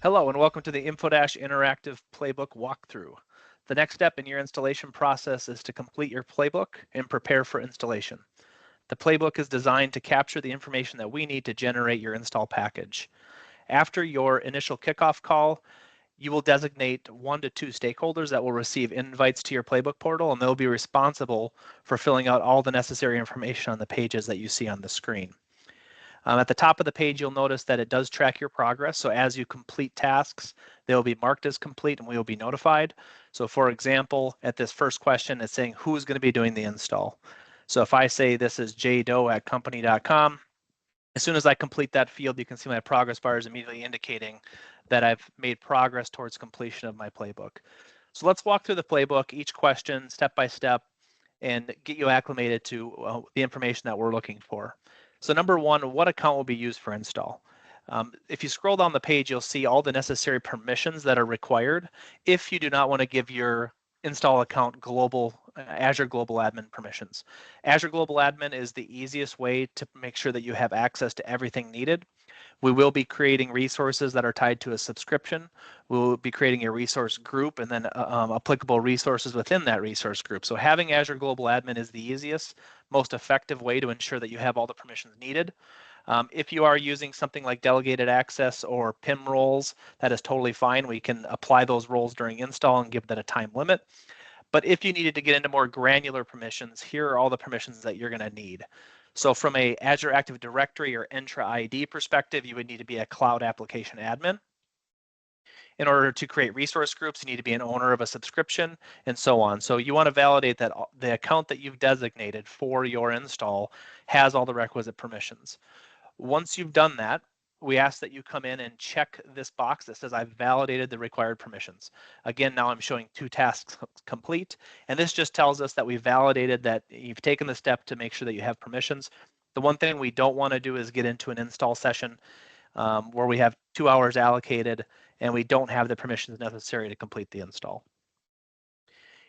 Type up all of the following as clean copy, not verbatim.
Hello and welcome to the Infodash Interactive Playbook walkthrough. The next step in your installation process is to complete your playbook and prepare for installation. The playbook is designed to capture the information that we need to generate your install package. After your initial kickoff call, you will designate 1 to 2 stakeholders that will receive invites to your playbook portal, and they'll be responsible for filling out all the necessary information on the pages that you see on the screen. At the top of the page, you'll notice that it does track your progress. So as you complete tasks, they'll be marked as complete and we will be notified. So for example, at this first question, it's saying who's going to be doing the install. So if I say this is jdoe@company.com, as soon as I complete that field, you can see my progress bar is immediately indicating that I've made progress towards completion of my playbook. So let's walk through the playbook, each question step by step, and get you acclimated to the information that we're looking for. So number one, what account will be used for install? If you scroll down the page, you'll see all the necessary permissions that are required if you do not want to give your install account Azure Global Admin permissions. Azure Global Admin is the easiest way to make sure that you have access to everything needed. We will be creating resources that are tied to a subscription. We will be creating a resource group and then applicable resources within that resource group. So having Azure Global Admin is the easiest, most effective way to ensure that you have all the permissions needed. If you are using something like delegated access or PIM roles, that is totally fine. We can apply those roles during install and give that a time limit. But if you needed to get into more granular permissions, here are all the permissions that you're going to need. So from a Azure Active Directory or Entra ID perspective, you would need to be a cloud application admin. In order to create resource groups, you need to be an owner of a subscription and so on. So you want to validate that the account that you've designated for your install has all the requisite permissions. Once you've done that, we ask that you come in and check this box that says I've validated the required permissions. Again, now I'm showing 2 tasks complete, and this just tells us that we validated that you've taken the step to make sure that you have permissions. The one thing we don't want to do is get into an install session where we have 2 hours allocated and we don't have the permissions necessary to complete the install.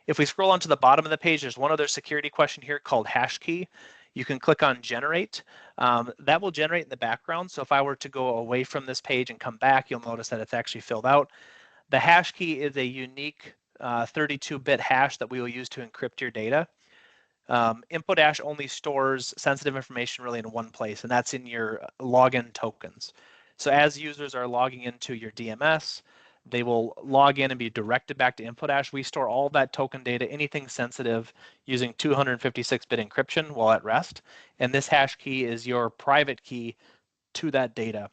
If we scroll onto the bottom of the page, there's one other security question here called hash key. You can click on generate. That will generate in the background. So if I were to go away from this page and come back, you'll notice that it's actually filled out. The hash key is a unique 32-bit hash that we will use to encrypt your data. Infodash only stores sensitive information really in one place, and that's in your login tokens. So as users are logging into your DMS, they will log in and be directed back to Infodash. We store all that token data, anything sensitive, using 256-bit encryption while at rest. And this hash key is your private key to that data.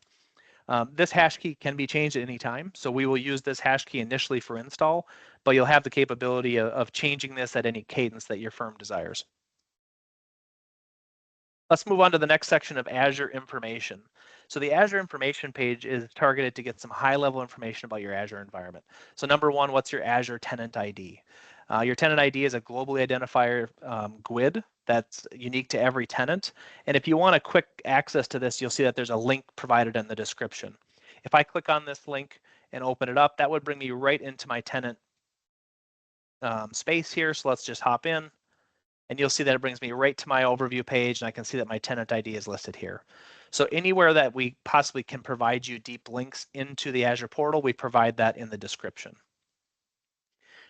This hash key can be changed at any time. So we will use this hash key initially for install, but you'll have the capability of changing this at any cadence that your firm desires. Let's move on to the next section of Azure information. So the Azure information page is targeted to get some high-level information about your Azure environment. So number one, what's your Azure tenant ID? Your tenant ID is a globally identifier GUID that's unique to every tenant. And if you want a quick access to this, you'll see that there's a link provided in the description. If I click on this link and open it up, that would bring me right into my tenant space here. So let's just hop in. And you'll see that it brings me right to my overview page, and I can see that my tenant ID is listed here. So anywhere that we possibly can provide you deep links into the Azure portal, we provide that in the description.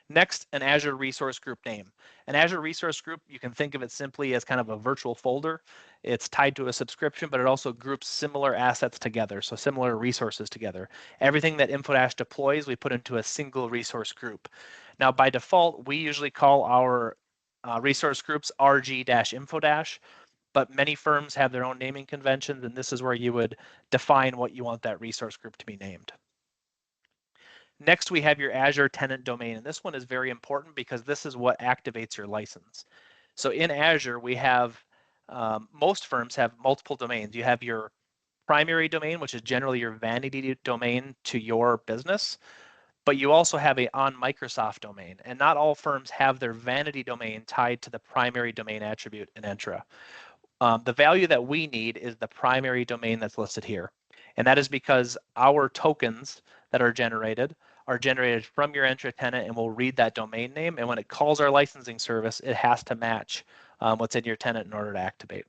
Next, an Azure resource group name. An Azure resource group, you can think of it simply as kind of a virtual folder. It's tied to a subscription, but it also groups similar assets together, so similar resources together. Everything that Infodash deploys, we put into a single resource group. Now, by default, we usually call our resource groups RG-Infodash, but many firms have their own naming conventions, and this is where you would define what you want that resource group to be named. Next, we have your Azure tenant domain, and this one is very important because this is what activates your license. So in Azure, we have, most firms have multiple domains. You have your primary domain, which is generally your vanity domain to your business. But you also have a on Microsoft domain, and not all firms have their vanity domain tied to the primary domain attribute in Entra. The value that we need is the primary domain that's listed here. And that is because our tokens that are generated from your Entra tenant, and we'll read that domain name. And when it calls our licensing service, it has to match what's in your tenant in order to activate.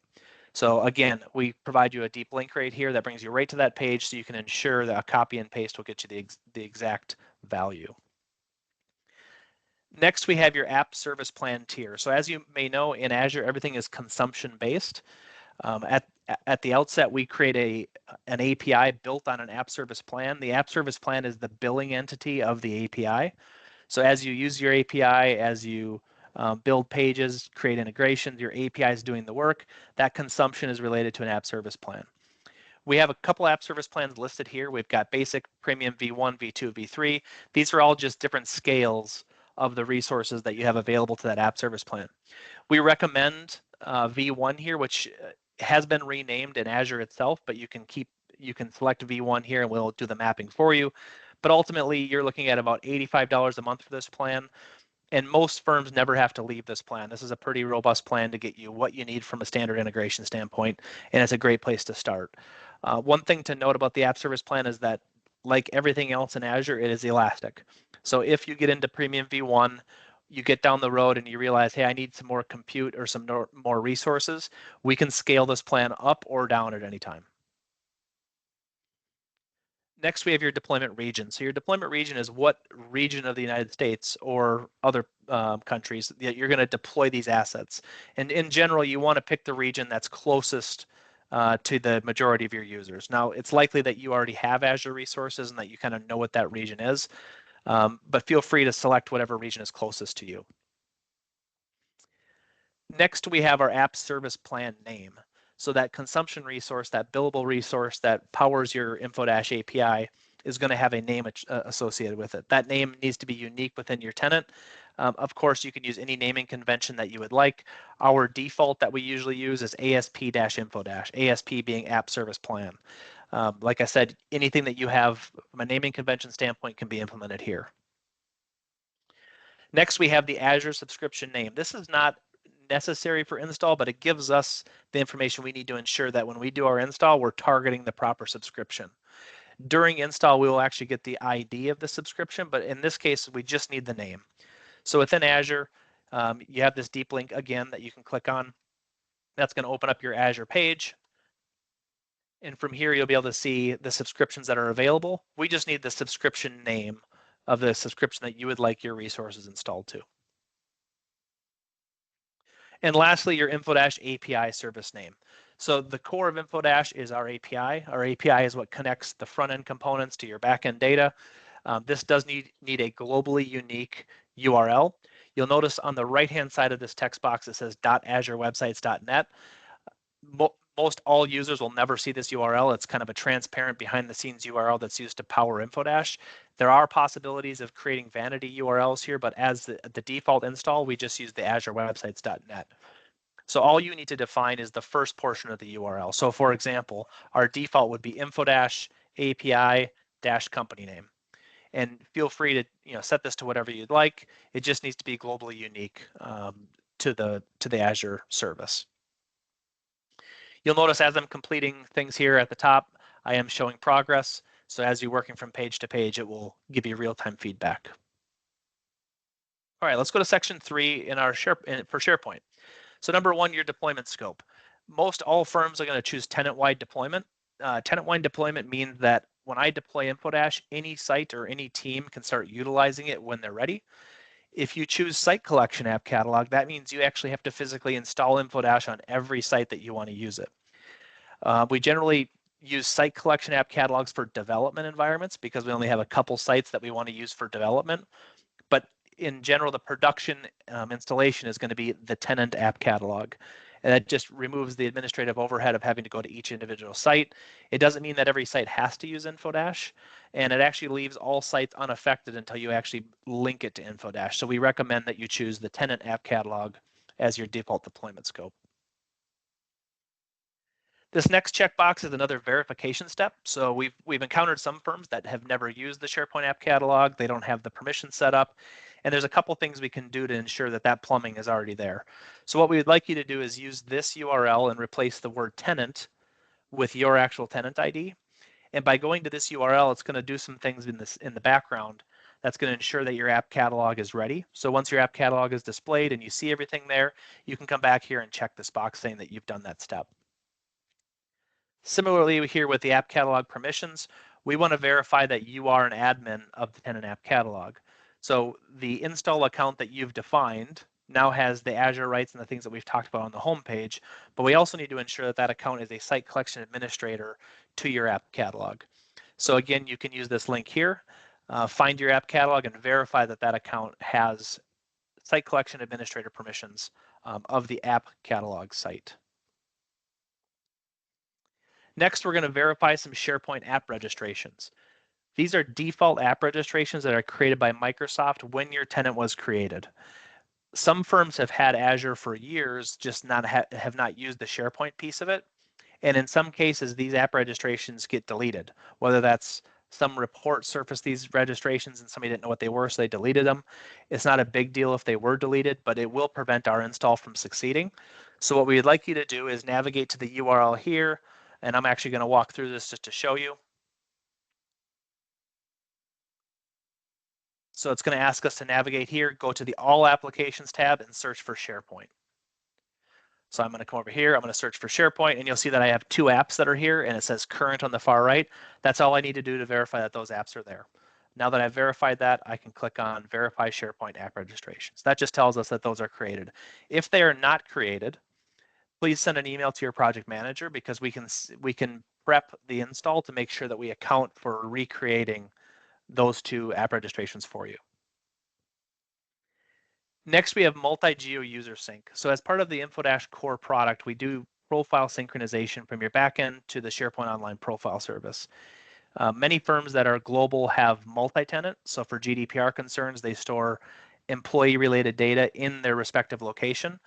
So again, we provide you a deep link right here that brings you right to that page so you can ensure that a copy and paste will get you the exact value. Next, we have your app service plan tier. So as you may know, in Azure, everything is consumption based. At the outset, we create an API built on an app service plan. The app service plan is the billing entity of the API. So as you use your API, as you build pages, create integrations, your API is doing the work. That consumption is related to an app service plan. We have a couple app service plans listed here. We've got basic, premium, V1, V2, V3. These are all just different scales of the resources that you have available to that app service plan. We recommend V1 here, which has been renamed in Azure itself, but you can select V1 here and we'll do the mapping for you. But ultimately, you're looking at about $85 a month for this plan. And most firms never have to leave this plan. This is a pretty robust plan to get you what you need from a standard integration standpoint, and it's a great place to start. One thing to note about the app service plan is that, like everything else in Azure, it is elastic. So if you get into Premium V1, you get down the road and you realize, hey, I need some more compute or some more resources, we can scale this plan up or down at any time. Next, we have your deployment region. So your deployment region is what region of the United States or other countries that you're going to deploy these assets. And in general, you want to pick the region that's closest to the majority of your users. Now, it's likely that you already have Azure resources and that you kind of know what that region is, but feel free to select whatever region is closest to you. Next, we have our app service plan name. So that consumption resource, that billable resource that powers your Infodash API is going to have a name associated with it. That name needs to be unique within your tenant. Of course, you can use any naming convention that you would like. Our default that we usually use is ASP-Infodash, ASP being App Service Plan. Like I said, anything that you have from a naming convention standpoint can be implemented here. Next, we have the Azure subscription name. This is not necessary for install, but it gives us the information we need to ensure that when we do our install, we're targeting the proper subscription. During install, we will actually get the ID of the subscription, but in this case, we just need the name. So within Azure, you have this deep link again that you can click on. That's going to open up your Azure page. And from here, you'll be able to see the subscriptions that are available. We just need the subscription name of the subscription that you would like your resources installed to. And lastly, your Infodash API service name. So the core of Infodash is our API. Our API is what connects the front-end components to your back-end data. This does need a globally unique URL. You'll notice on the right-hand side of this text box, it says .azurewebsites.net. Most all users will never see this URL. It's kind of a transparent behind-the-scenes URL that's used to power Infodash. There are possibilities of creating vanity URLs here, but as the default install, we just use the azurewebsites.net. So all you need to define is the first portion of the URL. So for example, our default would be Infodash API-company name. And feel free to set this to whatever you'd like. It just needs to be globally unique to the Azure service. You'll notice as I'm completing things here at the top, I am showing progress. So as you're working from page to page, it will give you real-time feedback. All right, let's go to section 3 in our for SharePoint. So number 1, your deployment scope. Most all firms are going to choose tenant-wide deployment. Tenant-wide deployment means that when I deploy Infodash, any site or any team can start utilizing it when they're ready. If you choose Site Collection App Catalog, that means you actually have to physically install Infodash on every site that you want to use it. We generally use Site Collection App Catalogs for development environments because we only have a couple sites that we want to use for development. But in general, the production installation is going to be the tenant app catalog. And that just removes the administrative overhead of having to go to each individual site. It doesn't mean that every site has to use Infodash, and it actually leaves all sites unaffected until you actually link it to Infodash. So we recommend that you choose the tenant app catalog as your default deployment scope. This next checkbox is another verification step. So we've encountered some firms that have never used the SharePoint app catalog. They don't have the permission set up. And there's a couple things we can do to ensure that that plumbing is already there. So what we would like you to do is use this URL and replace the word tenant with your actual tenant ID. And by going to this URL, it's going to do some things in the background that's going to ensure that your app catalog is ready. So once your app catalog is displayed and you see everything there, you can come back here and check this box saying that you've done that step. Similarly, here with the app catalog permissions, we want to verify that you are an admin of the tenant app catalog. So the install account that you've defined now has the Azure rights and the things that we've talked about on the home page, but we also need to ensure that that account is a site collection administrator to your app catalog. So again, you can use this link here, find your app catalog and verify that that account has site collection administrator permissions of the app catalog site. Next, we're going to verify some SharePoint app registrations. These are default app registrations that are created by Microsoft when your tenant was created. Some firms have had Azure for years, just have not used the SharePoint piece of it. And in some cases, these app registrations get deleted, whether that's some report surfaced these registrations and somebody didn't know what they were, so they deleted them. It's not a big deal if they were deleted, but it will prevent our install from succeeding. So what we'd like you to do is navigate to the URL here, and I'm actually going to walk through this just to show you. So it's going to ask us to navigate here, go to the All Applications tab and search for SharePoint. So I'm going to come over here, I'm going to search for SharePoint, and you'll see that I have 2 apps that are here, and it says current on the far right. That's all I need to do to verify that those apps are there. Now that I've verified that, I can click on Verify SharePoint App Registrations. That just tells us that those are created. If they are not created, please send an email to your project manager, because we can prep the install to make sure that we account for recreating those 2 app registrations for you. Next, we have multi-geo user sync. So as part of the Infodash core product, we do profile synchronization from your backend to the SharePoint Online Profile Service. Many firms that are global have multi-tenant. So for GDPR concerns, they store employee-related data in their respective location.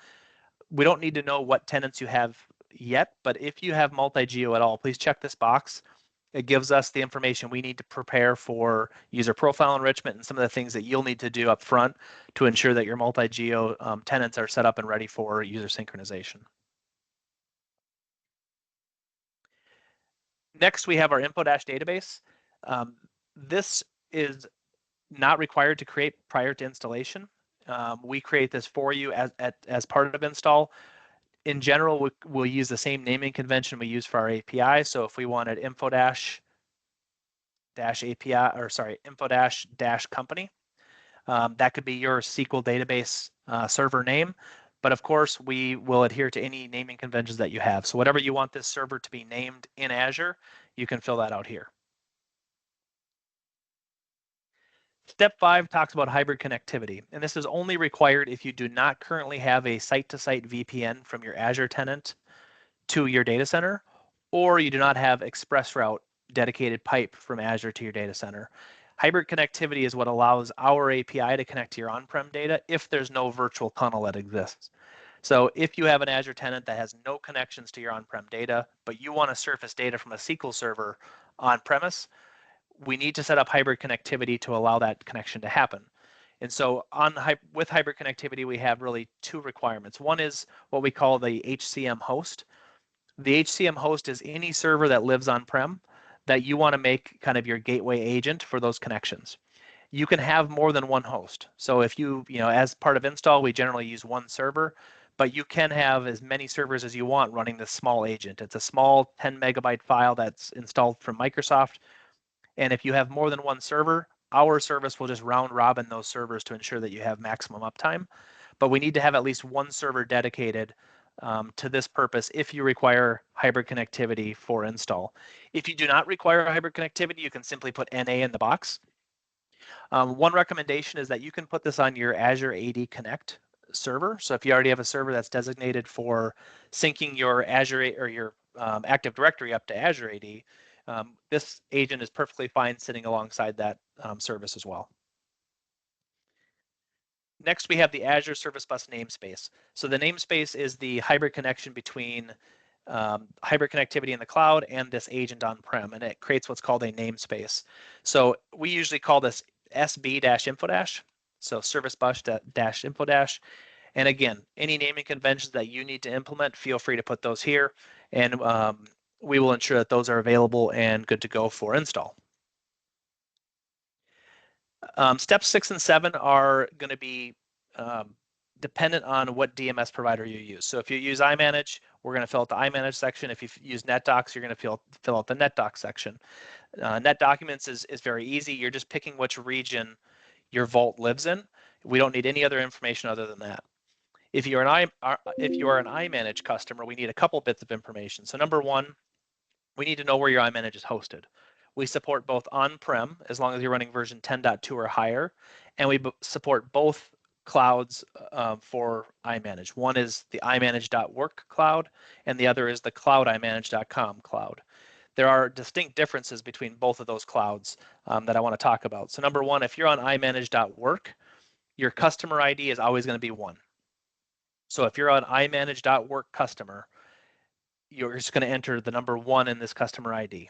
We don't need to know what tenants you have yet, but if you have multi-geo at all, please check this box. It gives us the information we need to prepare for user profile enrichment and some of the things that you'll need to do up front to ensure that your multi-geo tenants are set up and ready for user synchronization. Next, we have our Infodash database. This is not required to create prior to installation. We create this for you as part of install. In general, we'll use the same naming convention we use for our API. So if we wanted Infodash API, or sorry, Infodash company, that could be your SQL database server name. But of course, we will adhere to any naming conventions that you have. So whatever you want this server to be named in Azure, you can fill that out here. Step 5 talks about hybrid connectivity, and this is only required if you do not currently have a site-to-site VPN from your Azure tenant to your data center, or you do not have ExpressRoute dedicated pipe from Azure to your data center. Hybrid connectivity is what allows our API to connect to your on-prem data if there's no virtual tunnel that exists. So if you have an Azure tenant that has no connections to your on-prem data, but you want to surface data from a SQL server on-premise, we need to set up hybrid connectivity to allow that connection to happen. And so with hybrid connectivity, we have really 2 requirements. One is what we call the HCM host. The HCM host is any server that lives on-prem that you want to make kind of your gateway agent for those connections. You can have more than one host. So if as part of install, we generally use 1 server, but you can have as many servers as you want running this small agent. It's a small 10 megabyte file that's installed from Microsoft. And if you have more than 1 server, our service will just round robin those servers to ensure that you have maximum uptime. But we need to have at least 1 server dedicated to this purpose if you require hybrid connectivity for install. If you do not require hybrid connectivity, you can simply put NA in the box. One recommendation is that you can put this on your Azure AD Connect server. So if you already have a server that's designated for syncing your Azure or your Active Directory up to Azure AD, this agent is perfectly fine sitting alongside that service as well. Next, we have the Azure Service Bus namespace. So the namespace is the hybrid connection between hybrid connectivity in the cloud and this agent on-prem, and it creates what's called a namespace. So we usually call this SB-Infodash, so Service Bus-Infodash. And again, any naming conventions that you need to implement, feel free to put those here, and we will ensure that those are available and good to go for install. Steps 6 and 7 are going to be dependent on what DMS provider you use. So if you use iManage, we're going to fill out the iManage section. If you use NetDocs, you're going to fill out the NetDocs section. NetDocuments is very easy. You're just picking which region your vault lives in. We don't need any other information other than that. If you are an iManage customer, we need a couple bits of information. So number one, we need to know where your iManage is hosted. We support both on-prem, as long as you're running version 10.2 or higher, and we support both clouds for iManage. One is the iManage.work cloud, and the other is the cloudImanage.com cloud. There are distinct differences between both of those clouds that I want to talk about. So number one, if you're on iManage.work, your customer ID is always going to be 1. So if you're on iManage.work customer, you're just going to enter the number 1 in this customer ID.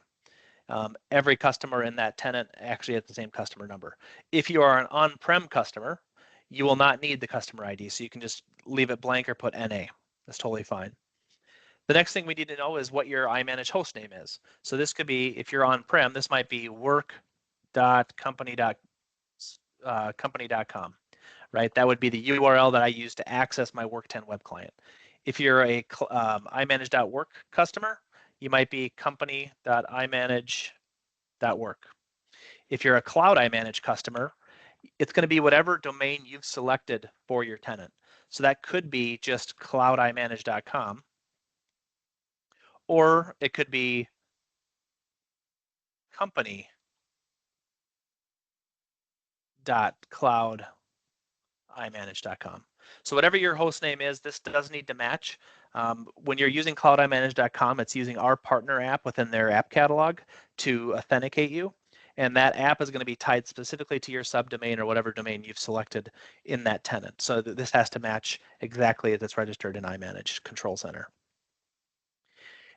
Every customer in that tenant actually has the same customer number. If you are an on-prem customer, you will not need the customer ID, so you can just leave it blank or put NA. That's totally fine. The next thing we need to know is what your iManage host name is. So this could be, if you're on-prem, this might be work.company.com, right? That would be the URL that I use to access my Work 10 web client. If you're a iManage.work customer, you might be company.imanage.work. If you're a Cloud iManage customer, it's going to be whatever domain you've selected for your tenant. So that could be just cloudimanage.com, or it could be company.cloudimanage.com. So whatever your host name is, this does need to match. When you're using cloudimanage.com, it's using our partner app within their app catalog to authenticate you. And that app is going to be tied specifically to your subdomain or whatever domain you've selected in that tenant. So this has to match exactly as it's registered in iManage Control Center.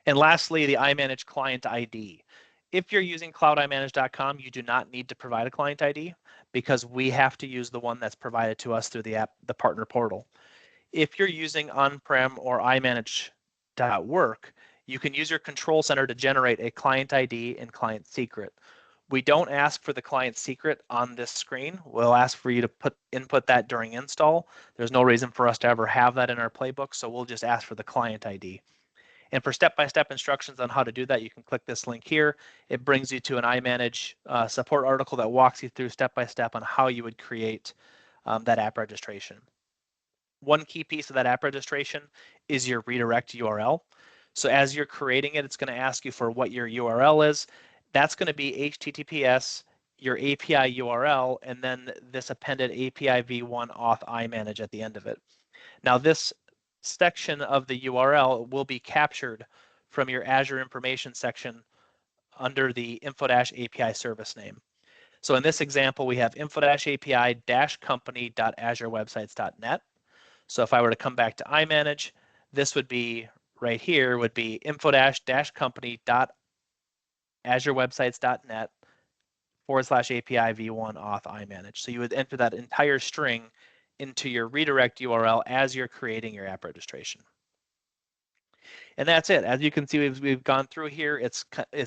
And lastly, the iManage client ID. If you're using cloudimanage.com, you do not need to provide a client ID because we have to use the one that's provided to us through the app, the partner portal. If you're using on-prem or iManage.work, you can use your control center to generate a client ID and client secret. We don't ask for the client secret on this screen. We'll ask for you to input that during install. There's no reason for us to ever have that in our playbook, so we'll just ask for the client ID. And for step-by-step instructions on how to do that, you can click this link here. It brings you to an iManage support article that walks you through step-by-step on how you would create that app registration. One key piece of that app registration is your redirect URL. So as you're creating it, it's going to ask you for what your URL is. That's going to be HTTPS, your API URL, and then this appended API v1 auth iManage at the end of it. Now this section of the URL will be captured from your Azure information section under the Infodash API service name. So in this example, we have Infodash API-company.azurewebsites.net. So if I were to come back to iManage, this would be right here, would be infodash-company.azurewebsites.net /API v1 auth iManage. So you would enter that entire string into your redirect URL as you're creating your app registration. And that's it. As you can see, we've gone through here. It's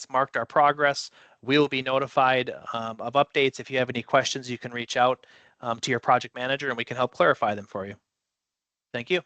marked our progress. We'll be notified of updates. If you have any questions, you can reach out to your project manager and we can help clarify them for you. Thank you.